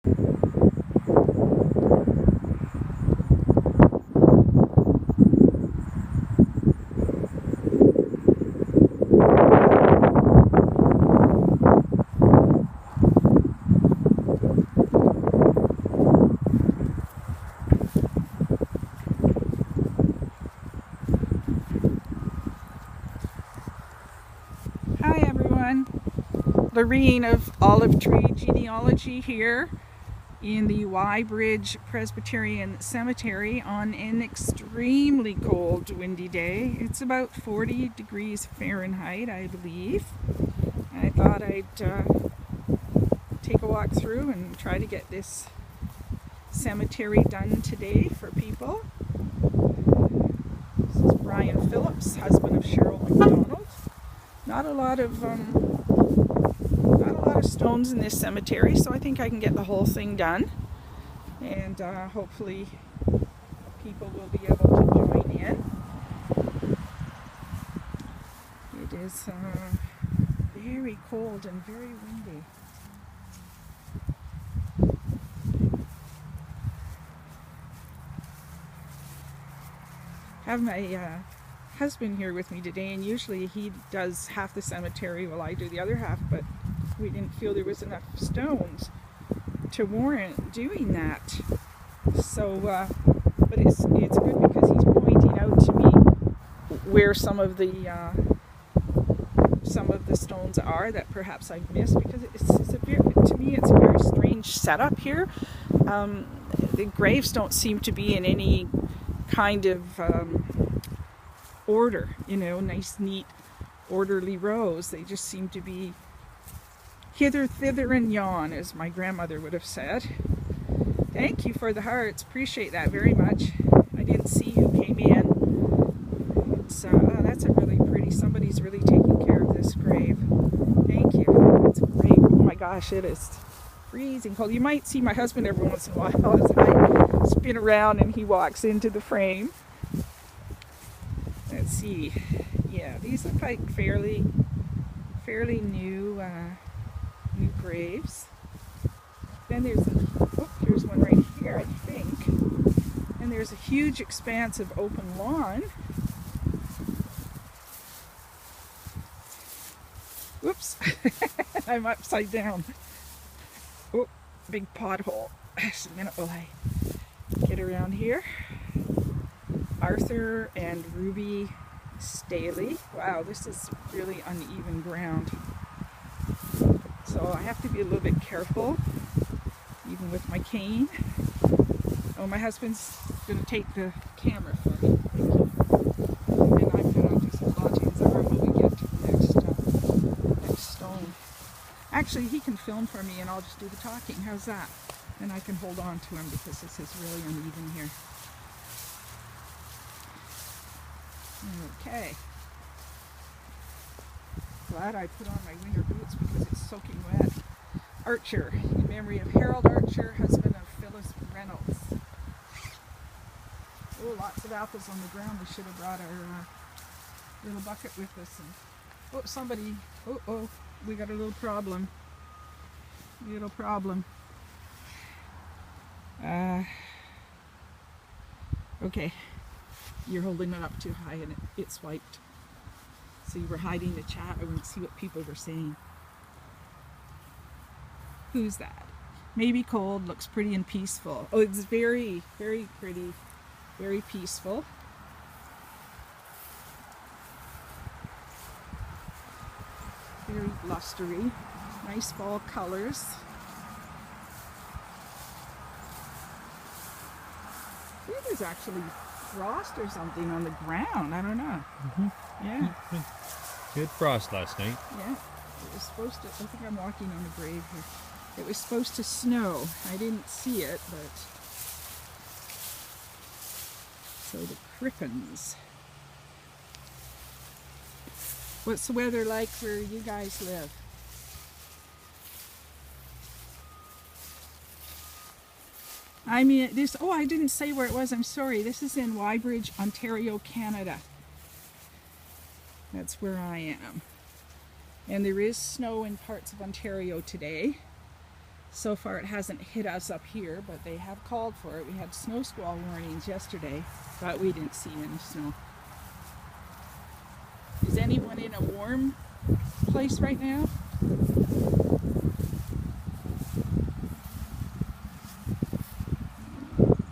Hi everyone, Lorraine of Olive Tree Genealogy here in the Wyebridge Presbyterian Cemetery on an extremely cold, windy day. It's about 40 degrees Fahrenheit, I believe. And I thought I'd take a walk through and try to get this cemetery done today for people. This is Brian Phillips, husband of Cheryl McDonald. Not a lot of stones in this cemetery, so I think I can get the whole thing done, and hopefully people will be able to join in. It is very cold and very windy. I have my husband here with me today, and usually he does half the cemetery while I do the other half, but we didn't feel there was enough stones to warrant doing that. So but it's good because he's pointing out to me where some of the stones are that perhaps I've missed, because to me it's a very strange setup here. The graves don't seem to be in any kind of order, you know, nice, neat, orderly rows. They just seem to be hither, thither, and yon, as my grandmother would have said. Thank you for the hearts. Appreciate that very much. I didn't see who came in. It's that's a really pretty. Somebody's really taking care of this grave. Thank you. That's great. Oh my gosh, it is freezing cold. You might see my husband every once in a while as I spin around and he walks into the frame. Let's see. Yeah, these look like fairly new new graves. Then here's one right here, I think. And there's a huge expanse of open lawn. Whoops, I'm upside down. Oh, big pothole. Just a minute while I get around here. Arthur and Ruby Staley. Wow, this is really uneven ground. So I have to be a little bit careful, even with my cane. Oh, my husband's going to take the camera for me. Thank you. And I'm going to just hold on to his arm when we get to the next stone. Actually, he can film for me and I'll just do the talking. How's that? And I can hold on to him because this is really uneven here. Okay. Glad I put on my winter boots because it's soaking wet. Archer, in memory of Harold Archer, husband of Phyllis Reynolds. Oh, lots of apples on the ground. We should have brought our little bucket with us. And oh, somebody. Oh, we got a little problem. Okay. You're holding it up too high and it swiped. So you were hiding the chat. I wouldn't see what people were saying. Who's that? Maybe cold, looks pretty and peaceful. Oh, it's very, very pretty, very peaceful. Very blustery. Nice fall colors. I think there's actually frost or something on the ground. I don't know. Yeah. Good frost last night. Yeah. It was supposed to, I think I'm walking on a grave here. It was supposed to snow. I didn't see it, but. So the Crippens. What's the weather like where you guys live? I mean, this, oh, I didn't say where it was. I'm sorry. This is in Wyebridge, Ontario, Canada. That's where I am. And there is snow in parts of Ontario today. So far it hasn't hit us up here, but they have called for it. We had snow squall warnings yesterday, but we didn't see any snow. Is anyone in a warm place right now?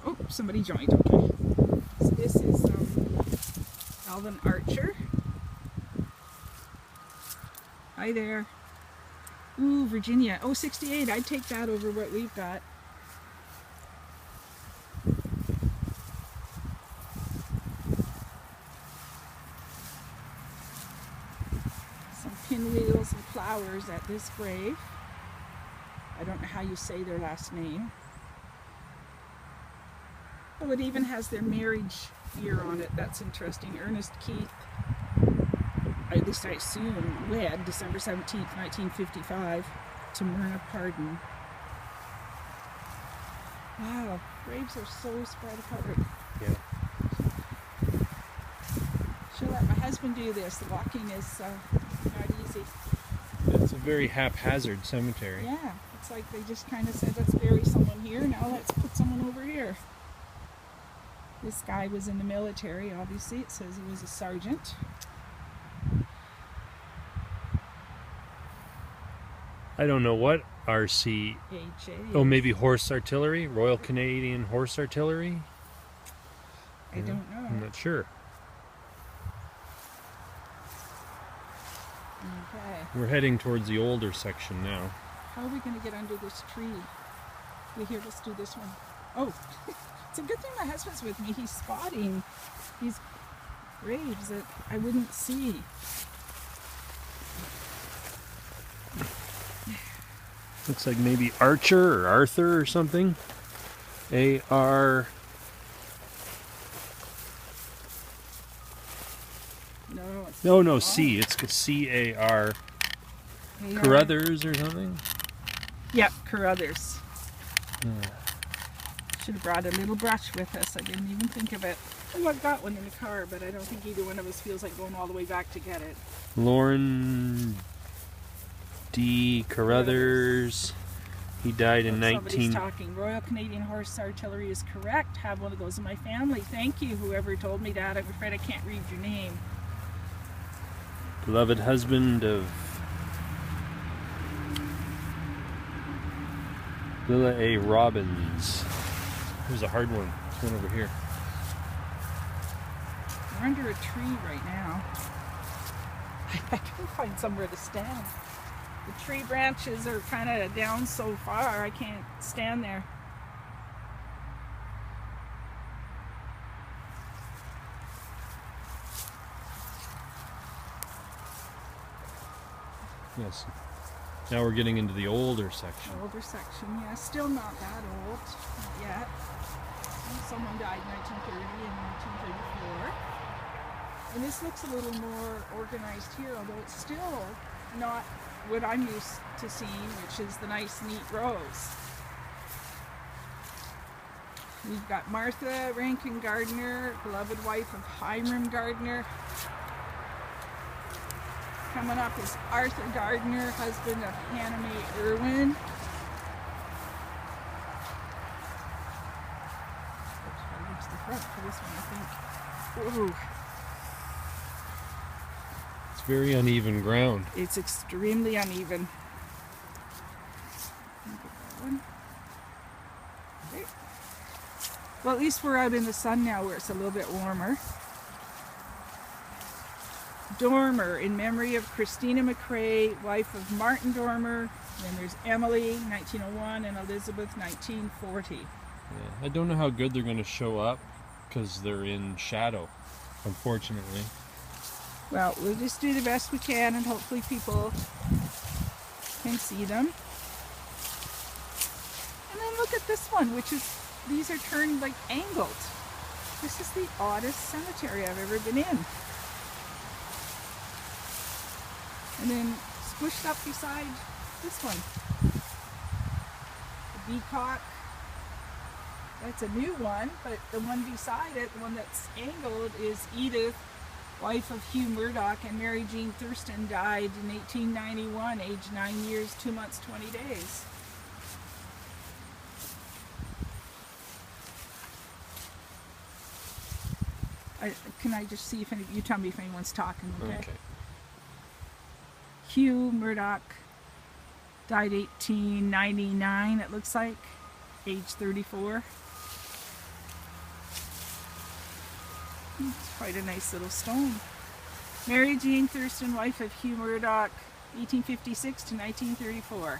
Oh, somebody joined, okay. So this is Alvin Archer. Hi there. Ooh, Virginia. Oh, 68. I'd take that over what we've got. Some pinwheels and flowers at this grave. I don't know how you say their last name. Oh, it even has their marriage year on it. That's interesting. Ernest Keith, at least I assume, wed December 17th, 1955 to Myrna Pardon. Wow, graves are so spread apart. Yeah. Should let my husband do this. The walking is not easy. It's a very haphazard cemetery. Yeah, it's like they just kind of said, let's bury someone here, now let's put someone over here. This guy was in the military, obviously. It says he was a sergeant. I don't know what RC. HA. Oh, maybe Horse Artillery? Royal Canadian Horse Artillery? I don't know. I'm not sure. Okay. We're heading towards the older section now. How are we going to get under this tree? Here, let's do this one. Oh, it's a good thing my husband's with me. He's spotting these graves that I wouldn't see. Looks like maybe Archer or Arthur or something. A-R... No, it's No, C. It's C-A-R... Carruthers or something? Yep, Carruthers. Should have brought a little brush with us. I didn't even think of it. Oh, I've got one in the car, but I don't think either one of us feels like going all the way back to get it. Lauren D. Carruthers. He died in Somebody's talking. Royal Canadian Horse Artillery is correct. Have one of those in my family. Thank you, whoever told me that. I'm afraid I can't read your name. Beloved husband of Lilla A. Robbins. Here's a hard one. This one over here. We're under a tree right now. I can find somewhere to stand. The tree branches are kind of down so far, I can't stand there. Yes. Now we're getting into the older section. Older section, yeah. Still not that old. Not yet. Someone died in 1930 and 1934. And this looks a little more organized here, although it's still not what I'm used to seeing, which is the nice, neat rows. We've got Martha Rankin Gardner, beloved wife of Hiram Gardner. Coming up is Arthur Gardner, husband of Hannah Mae Irwin. I reached the front for this one, I think. Ooh. It's very uneven ground. It's extremely uneven. Okay. Well, at least we're out in the sun now where it's a little bit warmer. Dormer, in memory of Christina McCrae, wife of Martin Dormer. Then there's Emily, 1901, and Elizabeth, 1940. Yeah, I don't know how good they're going to show up because they're in shadow, unfortunately. Well, we'll just do the best we can and hopefully people can see them. And then look at this one, which is, these are turned like angled. This is the oddest cemetery I've ever been in. And then squished up beside this one. The peacock. That's a new one, but the one beside it, the one that's angled, is Edith, wife of Hugh Murdoch, and Mary Jean Thurston died in 1891, aged 9 years, 2 months, 20 days. Can I just see if you tell me if anyone's talking, okay? Okay. Hugh Murdoch died 1899, it looks like, age 34. It's quite a nice little stone. Mary Jane Thurston, wife of Hugh Murdoch, 1856 to 1934.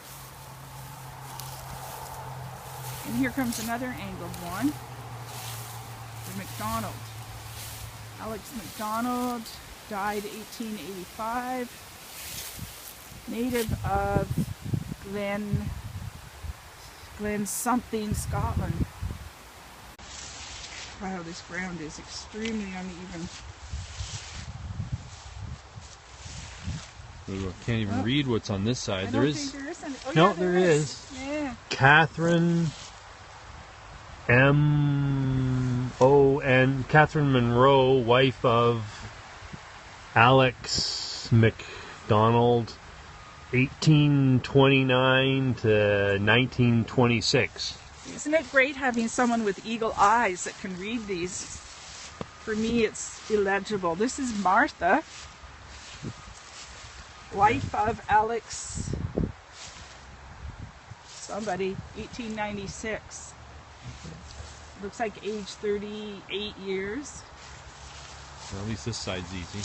And here comes another angled one. The McDonald. Alex McDonald died 1885. Native of Glen something, Scotland. Wow, this ground is extremely uneven. Ooh, I can't even read what's on this side. There is any. Oh, no, yeah, there is. Yeah. Catherine Catherine Monroe, wife of Alex McDonald, 1829 to 1926. Isn't it great having someone with eagle eyes that can read these? For me, it's illegible. This is Martha, wife of Alex somebody, 1896. Looks like age 38 years. Well, at least this side's easy.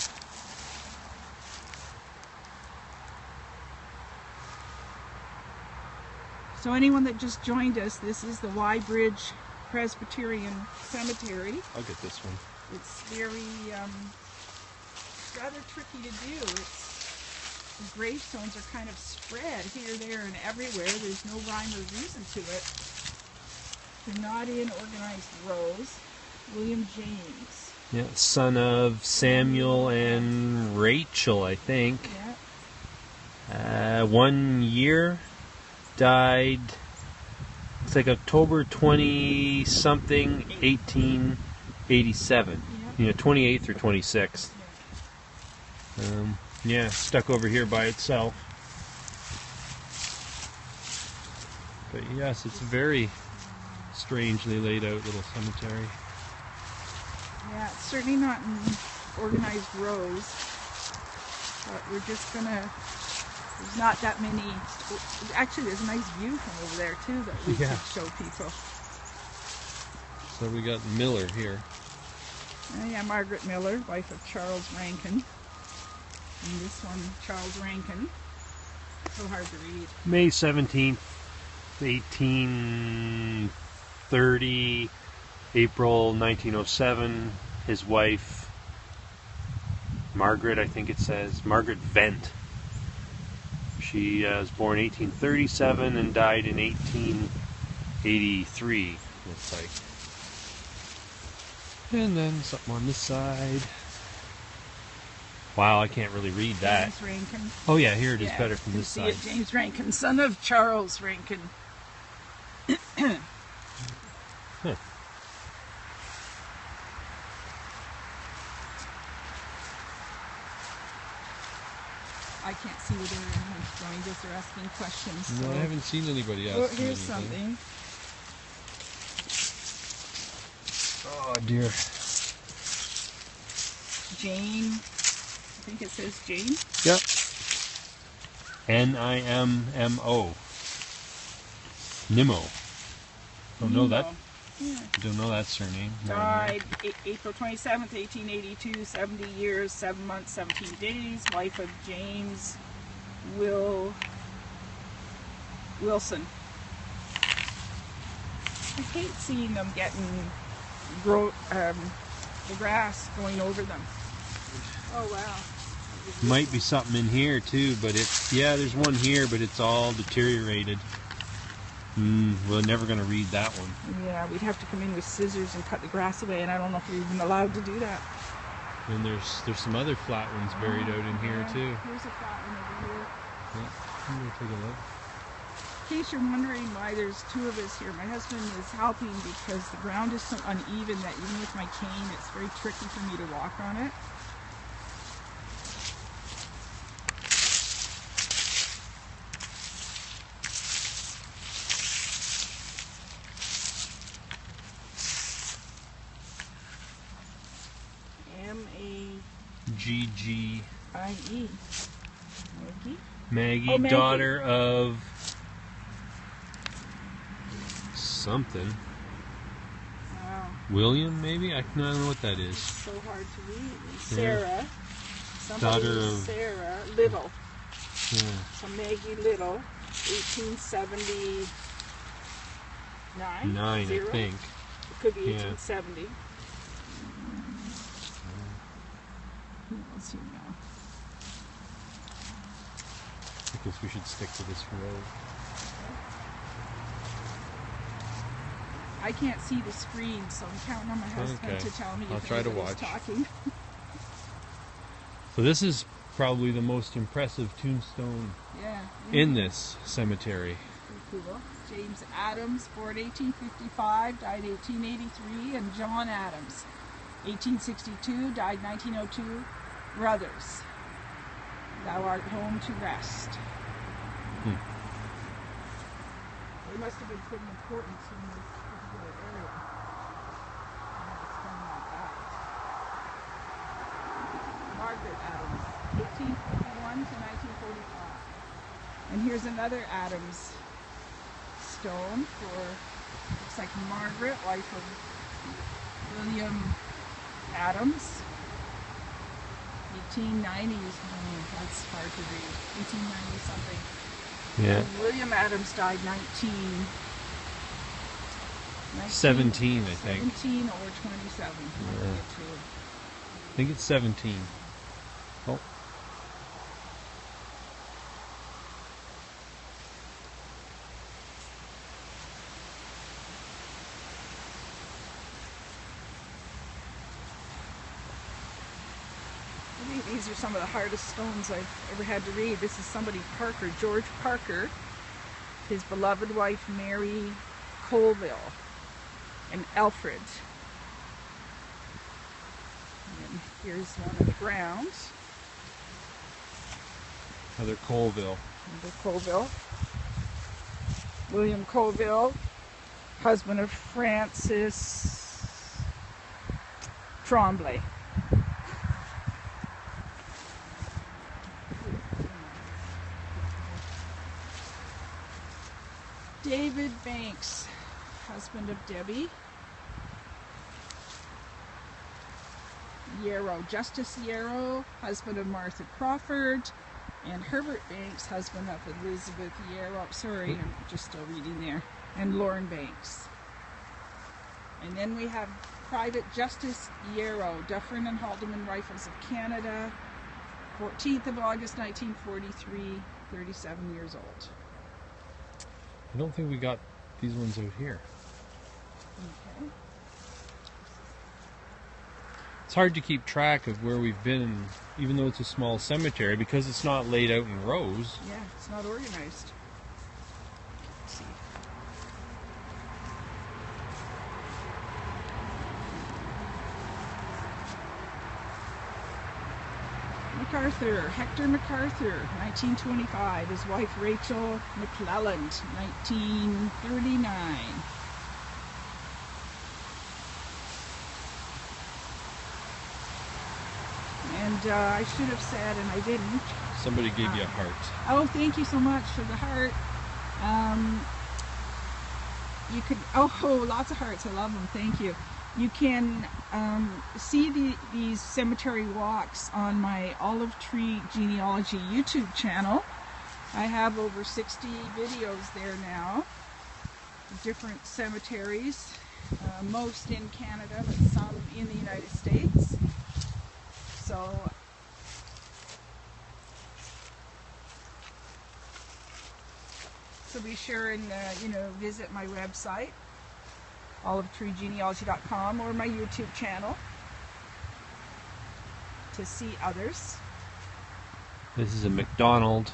So anyone that just joined us, this is the Wyebridge Presbyterian Cemetery. I'll get this one. It's very, rather tricky to do. The gravestones are kind of spread here, there, and everywhere. There's no rhyme or reason to it. They're not in organized rows. William James. Yeah, son of Samuel and Rachel, I think. Yeah. 1 year. Died, it's like October 20-something, 1887. Yeah. 28th or 26th. Yeah, stuck over here by itself. But yes, it's a very strangely laid out little cemetery. Yeah, it's certainly not in organized rows. But we're just gonna, there's not that many, actually there's a nice view from over there too that we could show people. So we got Miller here. Yeah, Margaret Miller, wife of Charles Rankin. And this one, Charles Rankin. So hard to read. May 17th, 1830, April 1907. His wife, Margaret, I think it says, Margaret Vent. She was born 1837 and died in 1883, looks like. And then something on this side. Wow, I can't really read that. James Rankin. Oh yeah, here it is, better from this side. James Rankin, son of Charles Rankin. Huh. I can't see whether anyone's joined us or asking questions. No, So. I haven't seen anybody else. Oh, here's something. Oh dear. Jane. I think it says Jane. Yep. N-I-M-M-O. Nimmo. Don't know that. Yeah. Don't know that surname. Died April 27th, 1882, 70 years, 7 months, 17 days. Wife of James Wilson. I hate seeing them getting the grass going over them. Oh wow. Might be something in here too, but there's one here, but it's all deteriorated. We're never going to read that one. Yeah, we'd have to come in with scissors and cut the grass away, and I don't know if we're even allowed to do that. And there's some other flat ones buried out in here too. Here's a flat one over here. Yeah, I'm going to take a look. In case you're wondering why there's two of us here, my husband is helping because the ground is so uneven that even with my cane, it's very tricky for me to walk on it. Maggie. Maggie? Maggie, Oh, Maggie. daughter of something. Wow. William, maybe? I don't know what that is. So hard to read. And Sarah. Daughter of Sarah Little. Yeah. So Maggie Little, 1879. 9, Zero? I think. It could be 1870. Let's see now. I guess we should stick to this road. I can't see the screen, so I'm counting on my husband to tell me I'll if try to anybody's watch. talking. So this is probably the most impressive tombstone in this cemetery. Pretty cool. James Adams, born 1855, died 1883, and John Adams, 1862, died 1902. Brothers, thou art home to rest. They must have been putting importance in this particular area. Margaret Adams, 1851 to 1945. And here's another Adams stone for, looks like Margaret, wife of William Adams. 1890s, oh, that's hard to read, 1890 something. Yeah. And William Adams died 17, I think. 17 or 27. I think it's 17. Oh. I think these are some of the hardest stones I've ever had to read. This is somebody, Parker, George Parker, his beloved wife Mary Colville, and Alfred. And here's one of the grounds. Another Colville. Another Colville. William Colville, husband of Frances Tremblay. David Banks, husband of Debbie. Yarrow, Justice Yarrow, husband of Martha Crawford, and Herbert Banks, husband of Elizabeth Yarrow. Sorry, I'm just still reading there. And Lauren Banks. And then we have Private Justice Yarrow, Dufferin and Haldeman Rifles of Canada, 14th of August 1943, 37 years old. I don't think we got these ones out here. Okay. It's hard to keep track of where we've been, even though it's a small cemetery, because it's not laid out in rows. Yeah, it's not organized. Let's see. MacArthur, Hector MacArthur, 1925. His wife Rachel McClelland, 1939. And I should have said, and I didn't. Somebody gave you a heart. Oh, thank you so much for the heart. You could, oh, lots of hearts. I love them. Thank you. You can see these cemetery walks on my Olive Tree Genealogy YouTube channel. I have over 60 videos there now. Different cemeteries, most in Canada, but some in the United States. So be sure and visit my website, olivetreegenealogy.com, or my YouTube channel to see others. This is a McDonald.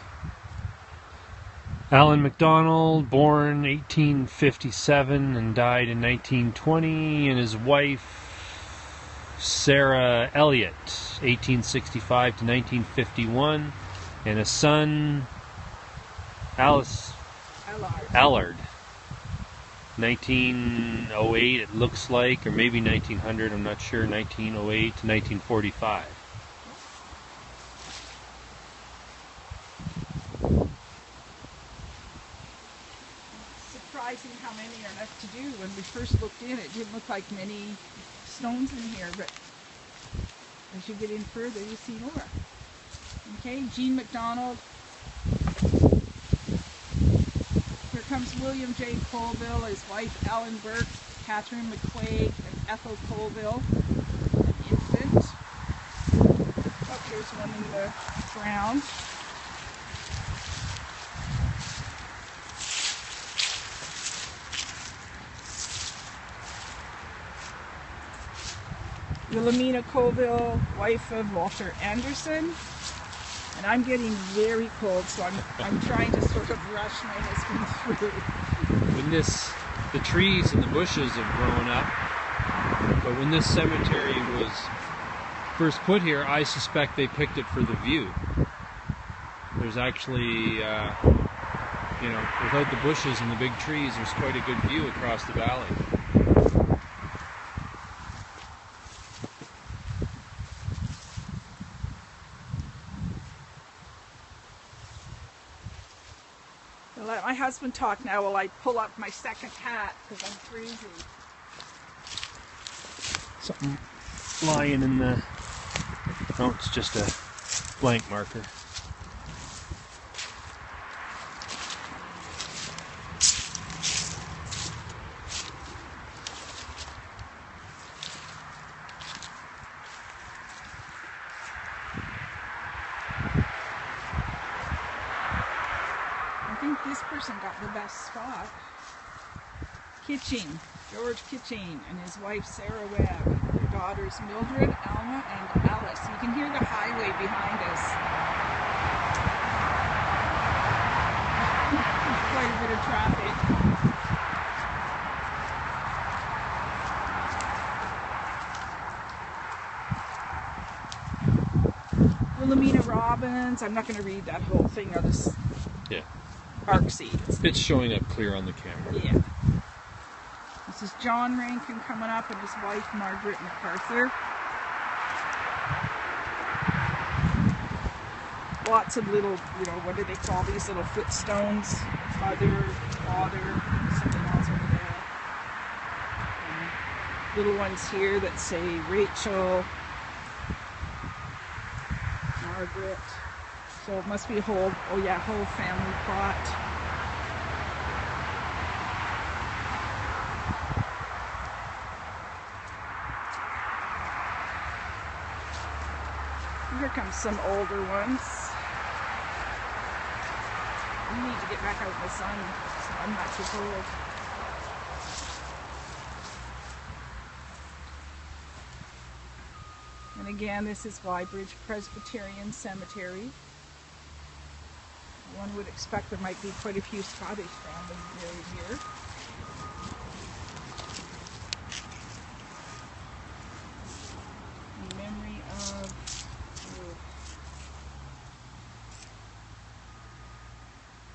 Alan McDonald, born 1857 and died in 1920, and his wife Sarah Elliott, 1865 to 1951, and a son, Allard, 1908 it looks like, or maybe 1900, I'm not sure, 1908 to 1945. there enough to do. When we first looked in, it didn't look like many stones in here, but as you get in further, you see more. Okay, Jean McDonald. Here comes William J. Colville, his wife Ellen Burke, Catherine McQuaig, and Ethel Colville, an infant. Oh, here's one in the ground. Wilhelmina Colville, wife of Walter Anderson. And I'm getting very cold, so I'm trying to sort of rush my husband through. When the trees and the bushes have grown up, but when this cemetery was first put here, I suspect they picked it for the view. There's actually, without the bushes and the big trees, there's quite a good view across the valley. Let my husband talk now while I pull up my second hat because I'm freezing. Something lying in the... Oh, it's just a blank marker. I think this person got the best spot. Kitching, George Kitching, and his wife Sarah Webb. Their daughters Mildred, Alma, and Alice. You can hear the highway behind us. Quite a bit of traffic. Wilhelmina Robbins. I'm not going to read that whole thing. I'll just arc seeds. It's showing up clear on the camera. Yeah. This is John Rankin coming up and his wife Margaret MacArthur. Lots of little, what do they call these little footstones? Mother, father, something else over there. And little ones here that say Rachel, Margaret. So it must be a whole family plot. Here comes some older ones. We need to get back out in the sun, so I'm not too cold. And again, this is Wyebridge Presbyterian Cemetery. One would expect there might be quite a few Scottish families buried here. In memory of...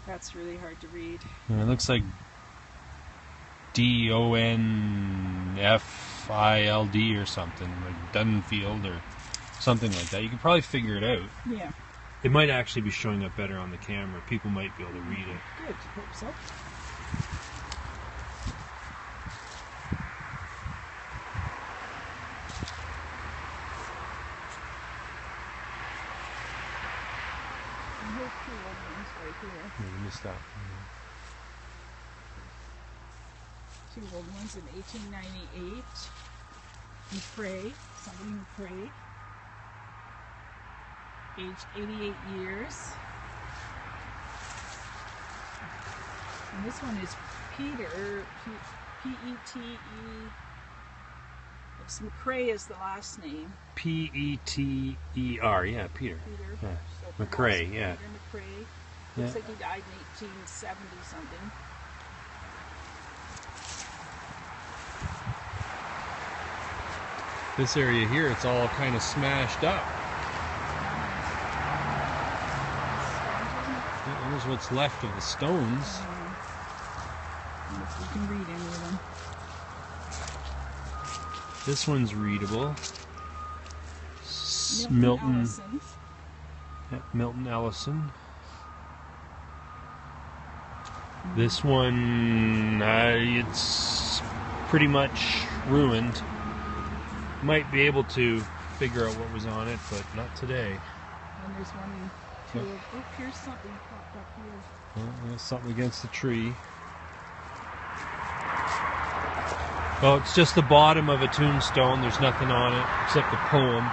That's really hard to read. It looks like Donfild or something, like Dunfield or something like that. You can probably figure it out. Yeah. It might actually be showing up better on the camera. People might be able to read it. Good, hope so. And here's two old ones right here. Yeah, you missed that. Two old ones in 1898. McCrae, somebody McCrae. Aged 88 years. And this one is Peter, P-E-T-E. It's McCrae is the last name. P-E-T-E-R, yeah, Peter. Peter. Yeah. So McCrae, yeah. Peter McCrae. Yeah. Looks like he died in 1870 something. This area here, it's all kind of smashed up. Here's what's left of the stones. I don't know if you can read any of them. This one's readable. Milton Alison. Yeah, Milton Alison. This one, it's pretty much ruined. Might be able to figure out what was on it, but not today. And there's one, two, oh, here's something popped up here. Well, there's something against the tree. Oh, it's just the bottom of a tombstone. There's nothing on it except the poem.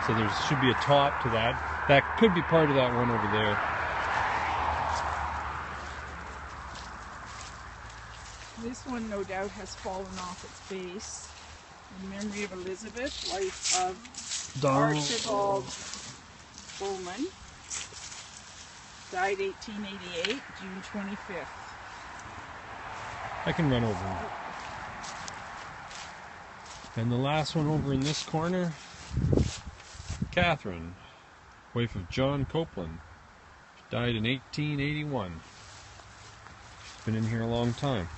So there should be a top to that. That could be part of that one over there. This one, no doubt, has fallen off its base. In memory of Elizabeth, wife of Archibald Bowman. Died 1888, June 25th. I can run over. And the last one over in this corner, Catherine, wife of John Copeland. Died in 1881. She's been in here a long time.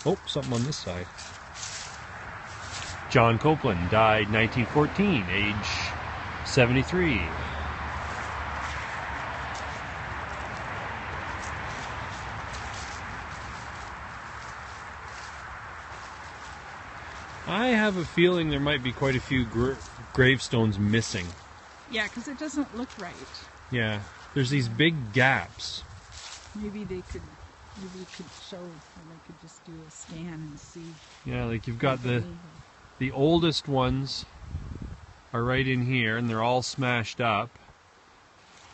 Oh, something on this side. John Copeland died 1914, age 73. I have a feeling there might be quite a few gravestones missing. Yeah, because it doesn't look right. Yeah, there's these big gaps. Maybe they could show, or they could just do a scan and see. Yeah, like you've got the oldest ones are right in here, and they're all smashed up.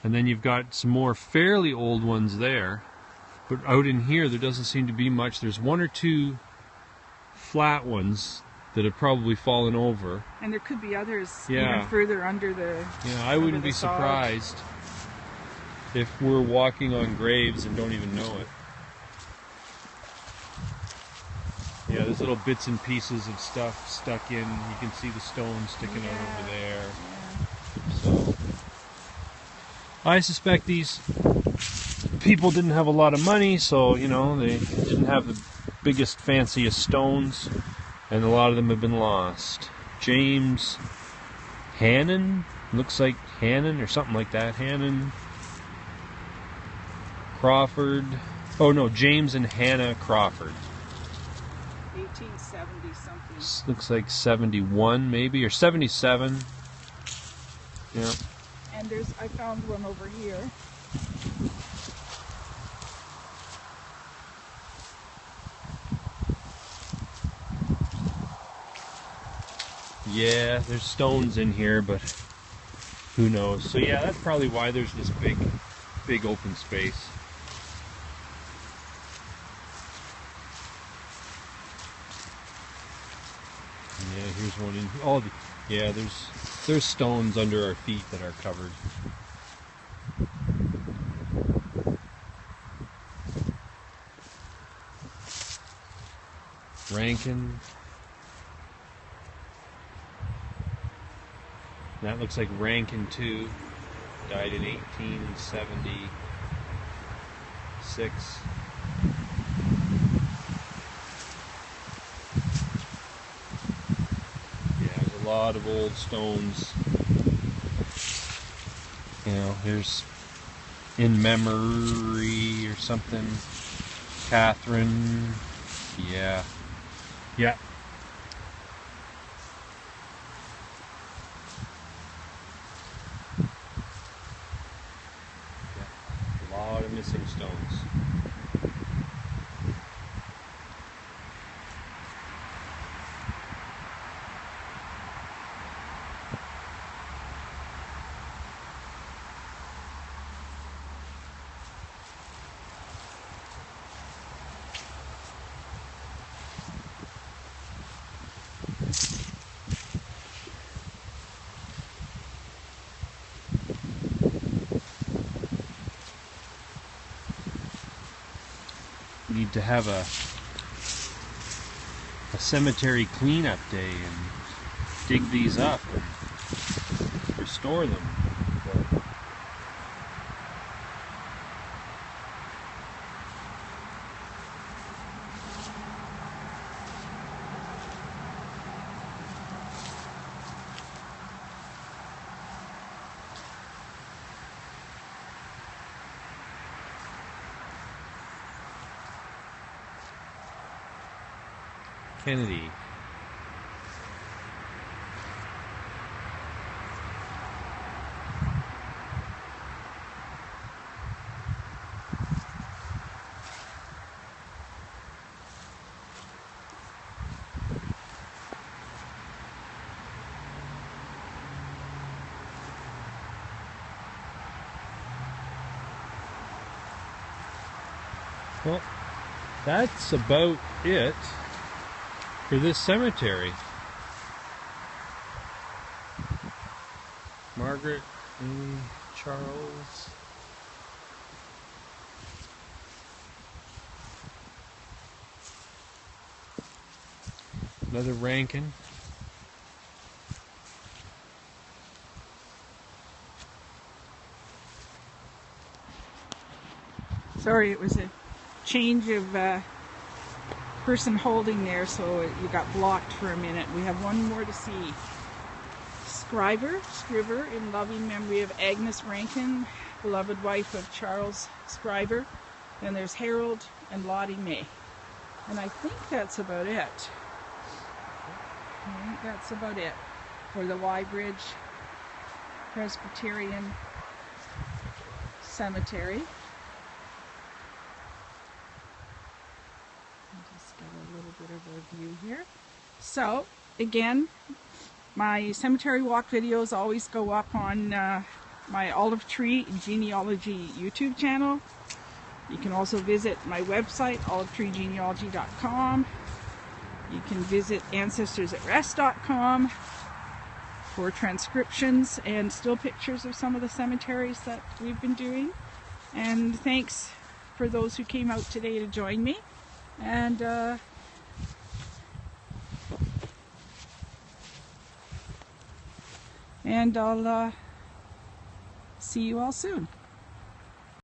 And then you've got some more fairly old ones there. But out in here, there doesn't seem to be much. There's one or two flat ones that have probably fallen over. And there could be others even further under the... Yeah, I wouldn't be surprised if we're walking on graves and don't even know it. Yeah, there's little bits and pieces of stuff stuck in. You can see the stones sticking out over there. Yeah. So, I suspect these people didn't have a lot of money, so, you know, they didn't have the biggest, fanciest stones, and a lot of them have been lost. James Hannon, looks like Hannon or something like that. Hannon, Crawford. Oh no, James and Hannah Crawford. 1870 something. Looks like 71 maybe, or 77. Yeah. And I found one over here. Yeah, there's stones in here, but who knows. So yeah, that's probably why there's this big open space. Yeah, here's one in. Oh, yeah, there's stones under our feet that are covered. Rankin. That looks like Rankin too. Died in 1876. A lot of old stones. You know, here's in memory or something. Catherine. Yeah. Yeah. A lot of missing stones. Need to have a cemetery cleanup day and dig these up and restore them. Kennedy. Well, that's about it for this cemetery. Margaret Charles. Another Rankin. Sorry, it was a change of person holding there, so you got blocked for a minute. We have one more to see. Scriver, in loving memory of Agnes Rankin, beloved wife of Charles Scriver. Then there's Harold and Lottie May. And I think that's about it. For the Wyebridge Presbyterian Cemetery. Just get a little bit of a view here. So, again, my cemetery walk videos always go up on my Olive Tree Genealogy YouTube channel. You can also visit my website, olivetreegenealogy.com. You can visit ancestorsAtRest.com for transcriptions and still pictures of some of the cemeteries that we've been doing. And thanks for those who came out today to join me. And I'll see you all soon.